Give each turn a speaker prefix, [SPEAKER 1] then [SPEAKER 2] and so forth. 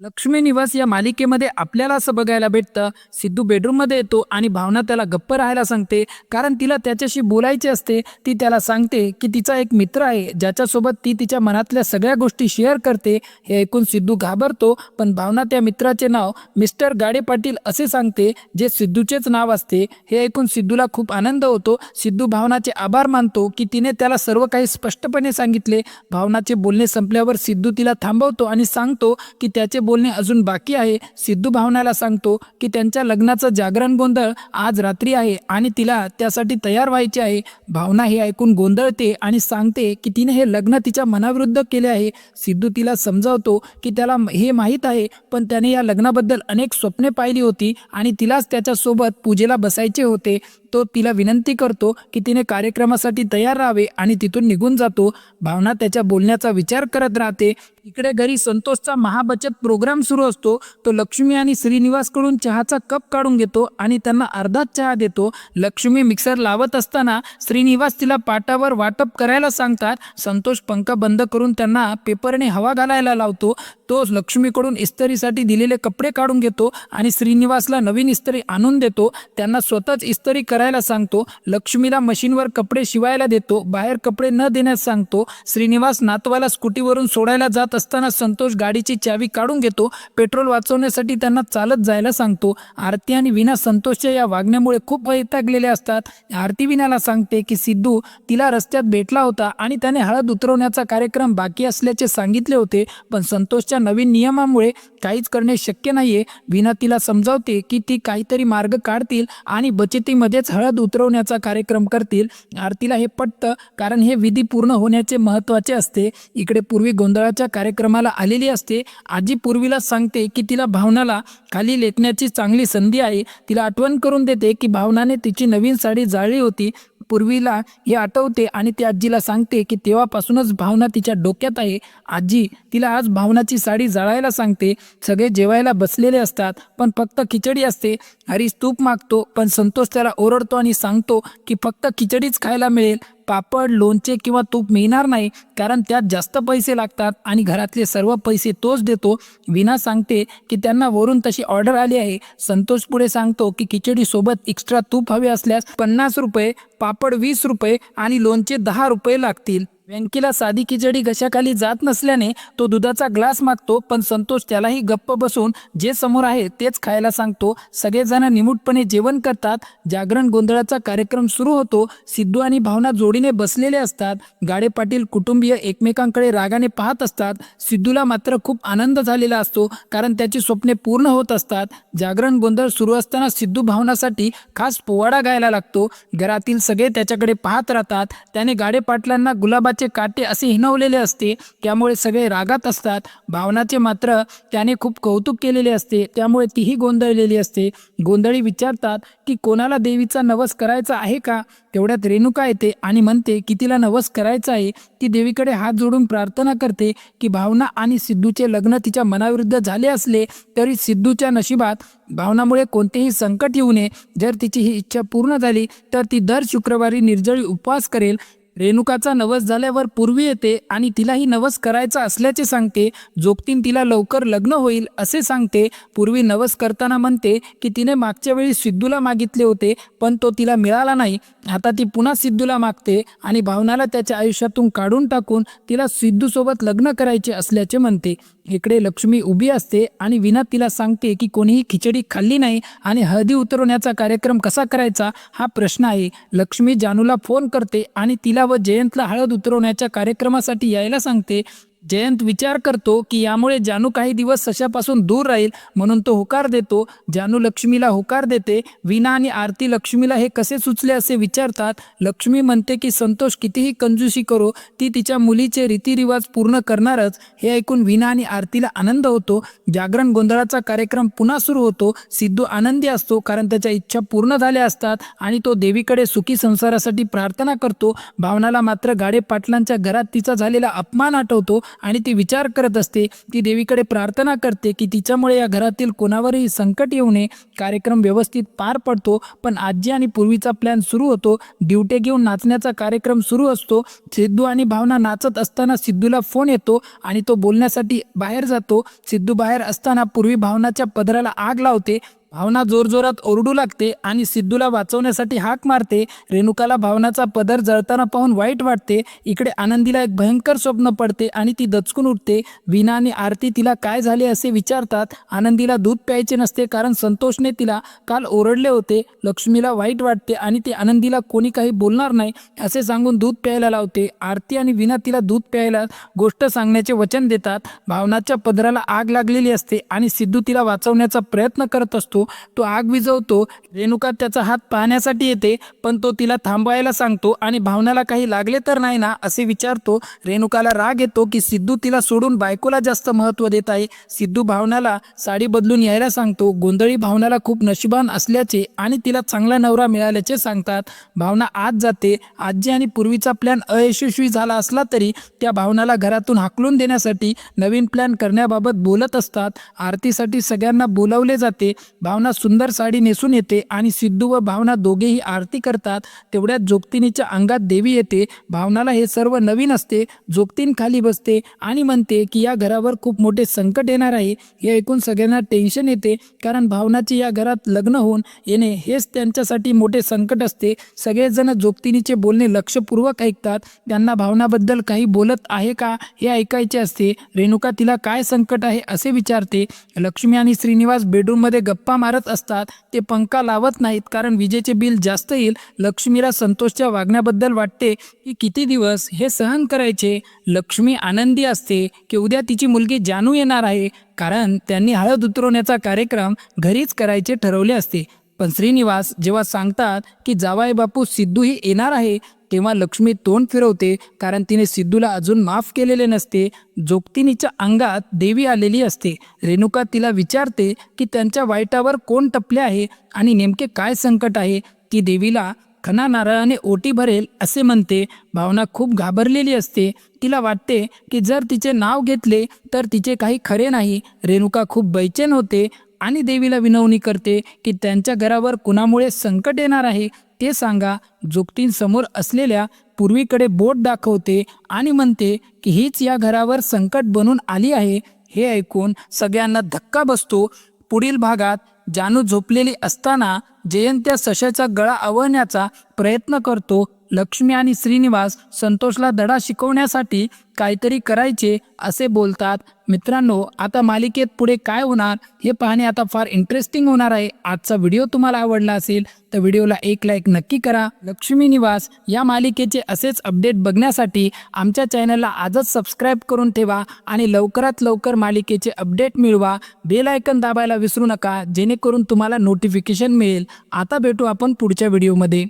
[SPEAKER 1] लक्ष्मी निवास या मालिकेमध्ये आपल्याला असं बघायला भेटतं, सिद्धू बेडरूममध्ये येतो आणि भावना त्याला गप्प राहायला सांगते, कारण तिला त्याच्याशी बोलायचे असते. ती त्याला सांगते की तिचा एक मित्र आहे ज्याच्यासोबत ती तिच्या मनातल्या सगळ्या गोष्टी शेअर करते. हे ऐकून सिद्धू घाबरतो, पण भावना त्या मित्राचे नाव मिस्टर गाडे पाटील असे सांगते, जे सिद्धूचेच नाव असते. हे ऐकून सिद्धूला खूप आनंद होतो. सिद्धू भावनाचे आभार मानतो की तिने त्याला सर्व काही स्पष्टपणे सांगितले. भावनाचे बोलणे संपल्यावर सिद्धू तिला थांबवतो आणि सांगतो की त्याचे बोलणे अजून बाकी आहे. सिद्धू भावनाला सांगतो की त्यांच्या लग्नाचं जागरण गोंधळ आज रात्री आहे आणि तिला त्यासाठी तयार व्हायचे आहे. भावना हे ऐकून गोंधळते आणि सांगते की तिने हे लग्न तिच्या मनाविरुद्ध केले आहे. सिद्धू तिला समजावतो की त्याला हे माहीत आहे, पण त्याने या लग्नाबद्दल अनेक स्वप्ने पाहिली होती आणि तिलाच त्याच्यासोबत पूजेला बसायचे होते. तो तिला विनंती करतो की तिने कार्यक्रमासाठी तयार राहावे आणि तिथून निघून जातो. भावना त्याच्या बोलण्याचा विचार करत राहते. इकडे घरी संतोषचा महाबचत प्रोग्राम सुरू असतो. तो लक्ष्मी आणि श्रीनिवासकडून चहाचा कप काढून घेतो आणि त्यांना अर्धाच चहा देतो. लक्ष्मी मिक्सर लावत असताना श्रीनिवास तिला पाटावर वाटप करायला सांगतात. संतोष पंखा बंद करून त्यांना पेपरने हवा घालायला लावतो. तो लक्ष्मीकडून इस्त्रीसाठी दिलेले कपडे काढून घेतो आणि श्रीनिवासला नवीन इस्त्री आणून देतो. त्यांना स्वतःच इस्त्री करायला सांगतो. लक्ष्मीला मशीनवर कपडे शिवायला देतो. बाहेर कपडे न देण्यास सांगतो. श्रीनिवास नातवाला स्कूटीवरून सोडायला जात असताना संतोष गाडीची चावी काढून घेतो. पेट्रोल वाचवण्यासाठी त्यांना चालत जायला सांगतो. आरती आणि विना संतोषच्या या वागण्यामुळे खूप वैतागलेले असतात. आरती विनाला सांगते की सिद्धू तिला रस्त्यात भेटला होता आणि त्याने हळद उतरवण्याचा कार्यक्रम बाकी असल्याचे सांगितले होते, पण संतोषच्या नवीन नियमामुळे काहीच करणे शक्य नाहीये. विना तिला समजावते की ती काहीतरी मार्ग काढतील आणि बचतीमध्येच हळद उतरवण्याचा कार्यक्रम करतील. आरतीला हे पटतं, कारण हे विधी पूर्ण होण्याचे महत्त्वाचे असते. इकडे पूर्वी गोंधळाच्या कार्यक्रमाला आलेली असते. आजी पूर्वीला सांगते की तिला भावनाला खाली लेटण्याची चांगली संधी आहे. तिला आठवण करून देते की भावनाने तिची नवीन साडी जाळली होती. पूर्वीला हे आठवते आणि ती आजीला सांगते की तेव्हापासूनच भावना तिच्या डोक्यात आहे. आजी तिला आज भावनाची साडी जाळायला सांगते. सगळे जेवायला बसलेले असतात, पण फक्त खिचडी असते. हरीश तूप मागतो, पण संतोष त्याला ओरडतो आणि सांगतो की फक्त खिचडीच खायला मिळेल. पापड, लोणचे किंवा तूप मिळणार नाही, कारण त्यात जास्त पैसे लागतात आणि घरातले सर्व पैसे तोच देतो. विना सांगते की त्यांना वरून तशी ऑर्डर आली आहे. संतोष पुढे सांगतो की खिचडी सोबत एक्स्ट्रा तूप हवे असल्यास 50 रुपये, पापड 20 रुपये आणि लोणचे 10 रुपये लागतील. व्यंकीला साधी खिचडी घशाखाली जात नसल्याने तो दुधाचा ग्लास मागतो, पण संतोष त्यालाही गप्प बसून जे समोर आहे तेच खायला सांगतो. सगळेजण निमूटपणे जेवण करतात. जागरण गोंधळाचा कार्यक्रम सुरू होतो. सिद्धू आणि भावना जोडीने बसलेले असतात. गाडे पाटील कुटुंबीय एकमेकांकडे रागाने पाहत असतात. सिद्धूला मात्र खूप आनंद झालेला असतो, कारण त्याची स्वप्ने पूर्ण होत असतात. जागरण गोंधळ सुरू असताना सिद्धू भावनासाठी खास पोवाडा गायला लागतो. घरातील सगळे त्याच्याकडे पाहत राहतात. त्याने गाडे पाटलांना गुलाबाचे काटे असे हिणवलेले असते, त्यामुळे सगळे रागात असतात. भावनाचे मात्र त्याने खूप कौतुक केलेले असते, त्यामुळे तीही गोंधळलेली असते. गोंधळी विचारतात की कोणाला देवीचा नवस करायचा आहे का. तेवढ्यात रेणुका येते आणि म्हणते की तिला नवस करायचा आहे. ती देवीकडे हात जोडून प्रार्थना करते की भावना आणि सिद्धूचे लग्न तिच्या मनाविरुद्ध झाले असले तरी सिद्धूच्या नशिबात भावनामुळे कोणतेही संकट येऊ नये. जर तिची ही इच्छा पूर्ण झाली तर ती दर शुक्रवारी निर्जळी उपवास करेल. रेणुकाचा नवस झाल्यावर पूर्वी येते आणि तिलाही नवस करायचा असल्याचे सांगते. जोगतीन तिला लवकर लग्न होईल असे सांगते. पूर्वी नवस करताना म्हणते की तिने मागच्या वेळी सिद्धूला मागितले होते, पण तो तिला मिळाला नाही. आता ती पुन्हा सिद्धूला मागते आणि भावनाला त्याच्या आयुष्यातून काढून टाकून तिला सिद्धूसोबत लग्न करायचे असल्याचे म्हणते. इकडे लक्ष्मी उभी असते आणि विना तिला सांगते की कोणीही खिचडी खाल्ली नाही आणि हळदी उतरवण्याचा कार्यक्रम कसा करायचा हा प्रश्न आहे. लक्ष्मी जानूला फोन करते आणि तिला व जयंतला हळद उतरवण्याच्या कार्यक्रमासाठी यायला सांगते. जयंत विचार करतो की यामुळे जानू काही दिवस सशापासून दूर राहील, म्हणून तो होकार देतो. जानू लक्ष्मीला होकार देते. विना आणि आरती लक्ष्मीला हे कसे सुचले असे विचारतात. लक्ष्मी म्हणते की संतोष कितीही कंजूसी करो, ती तिच्या मुलीचे रीतिरिवाज पूर्ण करणारच. हे ऐकून विना आणि आरतीला आनंद होतो. जागरण गोंधळाचा कार्यक्रम पुन्हा सुरू होतो. सिद्धू आनंदी असतो, कारण त्याच्या इच्छा पूर्ण झाल्या असतात आणि तो देवीकडे सुखी संसारासाठी प्रार्थना करतो. भावनाला मात्र गाडे पाटलांच्या घरात तिचा झालेला अपमान आठवतो. आणि ती विचार करत असते. ती देवीकडे प्रार्थना करते की तिच्यामुळे या घरातील कोणावरही संकट येऊ नये. कार्यक्रम व्यवस्थित पार पडतो. पण आजी आणि पूर्वीचा प्लॅन सुरू होतो. ड्युटे घेऊन नाचण्याचा कार्यक्रम सुरू असतो. सिद्धू आणि भावना नाचत असताना सिद्धूला फोन येतो आणि तो बोलण्यासाठी बाहेर जातो. सिद्धू बाहेर असताना पूर्वी भावनाच्या पदराला आग लावते. भावना जोरजोरात ओरडू लागते आणि सिद्धूला वाचवण्यासाठी हाक मारते. रेणुकाला भावनाचा पदर जळताना पाहून वाईट वाटते. इकडे आनंदीला एक भयंकर स्वप्न पडते आणि ती दचकून उठते. वीणा आणि आरती तिला काय झाले असे विचारतात. आनंदीला दूध प्यायचे नसते कारण संतोषने तिला काल ओरडले होते. लक्ष्मीला वाईट वाटते आणि ती आनंदीला कोणी काही बोलणार नाही असे सांगून दूध प्यायला लावते. आरती आणि वीणा तिला दूध प्यायला गोष्ट सांगण्याचे वचन देतात. भावनाच्या पदराला आग लागलेली असते आणि सिद्धू तिला वाचवण्याचा प्रयत्न करत असतो. तो आग विझवतो. रेणुका त्याचा हात पाहण्यासाठी येते पण तो तिला थांबवायला सांगतो आणि भावनाला काही लागले तर नाही ना असे विचारतो. रेणुकाला राग येतो की सिद्धू तिला सोडून बायकोला जास्त महत्त्व देत आहे. सिद्धू भावनाला साडी बदलून यायला सांगतो. गोंधळी भावनाला खूप नशिबान असल्याचे आणि तिला चांगला नवरा मिळाल्याचे सांगतात. भावना आत जाते. आजी आणि पूर्वीचा प्लॅन अयशस्वी झाला असला तरी त्या भावनाला घरातून हाकलून देण्यासाठी नवीन प्लॅन करण्याबाबत बोलत असतात. आरतीसाठी सगळ्यांना बोलावले जाते. भावना सुंदर साडी नेसून येते आणि सिद्धू व भावना दोघेही आरती करतात. तेवढ्यात जोगतिनीच्या अंगात देवी येते. भावनाला हे सर्व नवीन असते. जोगतीन खाली बसते आणि म्हणते की या घरावर खूप मोठे संकट येणार आहे. हे ऐकून सगळ्यांना टेन्शन येते कारण भावनाचे या घरात लग्न होऊन येणे हेच त्यांच्यासाठी मोठे संकट असते. सगळेजण जोगतिनीचे बोलणे लक्षपूर्वक ऐकतात. त्यांना भावनाबद्दल काही बोलत आहे का हे ऐकायचे असते. रेणुका तिला काय संकट आहे असे विचारते. लक्ष्मी आणि श्रीनिवास बेडरूममध्ये गप्पा मारत असतात. ते पंखा लावत नाहीत कारण विजेचे बिल जास्त येईल. लक्ष्मीला संतोषच्या वागण्याबद्दल वाटते की किती दिवस हे सहन करायचे. लक्ष्मी आनंदी असते की उद्या तिची मुलगी जानू येणार आहे कारण त्यांनी हळद उतरवण्याचा कार्यक्रम घरीच करायचे ठरवले असते. पण श्रीनिवास जेव्हा सांगतात की जावाई बापू सिद्धूही येणार आहे तेव्हा लक्ष्मी तोंड फिरवते कारण तिने सिद्धूला अजून माफ केलेले नसते. जोगतिनीच्या अंगात देवी आलेली असते. रेणुका तिला विचारते की त्यांच्या वाईटावर कोण टपले आहे आणि नेमके काय संकट आहे. ती देवीला खना नारळाने ओटी भरेल असे म्हणते. भावना खूप घाबरलेली असते. तिला वाटते की जर तिचे नाव घेतले तर तिचे काही खरे नाही. रेणुका खूप बैचेन होते आणि देवीला विनवणी करते की त्यांच्या घरावर कुणामुळे संकट येणार आहे ते सांगा. जोगतींसमोर असलेल्या पूर्वीकडे बोट दाखवते आणि म्हणते की हीच या घरावर संकट बनून आली आहे. हे ऐकून सगळ्यांना धक्का बसतो. पुढील भागात जानू झोपलेली असताना जयंत्या सशाचा गळा आवळण्याचा प्रयत्न करतो. लक्ष्मी आणि श्रीनिवास संतोषला धडा शिकवण्यासाठी काहीतरी करायचे असे बोलतात. मित्रांनो, आता मालिकेत पुढे काय होणार हे पाहणे आता फार इंटरेस्टिंग होणार आहे. आजचा व्हिडिओ तुम्हाला आवडला असेल तर व्हिडिओला एक लाईक नक्की करा. लक्ष्मी निवास या मालिकेचे असेच अपडेट बघण्यासाठी आमच्या चॅनलला आजच सबस्क्राईब करून ठेवा आणि लवकरात लवकर मालिकेचे अपडेट मिळवा. बेल आयकन दाबायला विसरू नका जेणेकरून तुम्हाला नोटिफिकेशन मिळेल. आता भेटू आपण पुढच्या व्हिडिओमध्ये.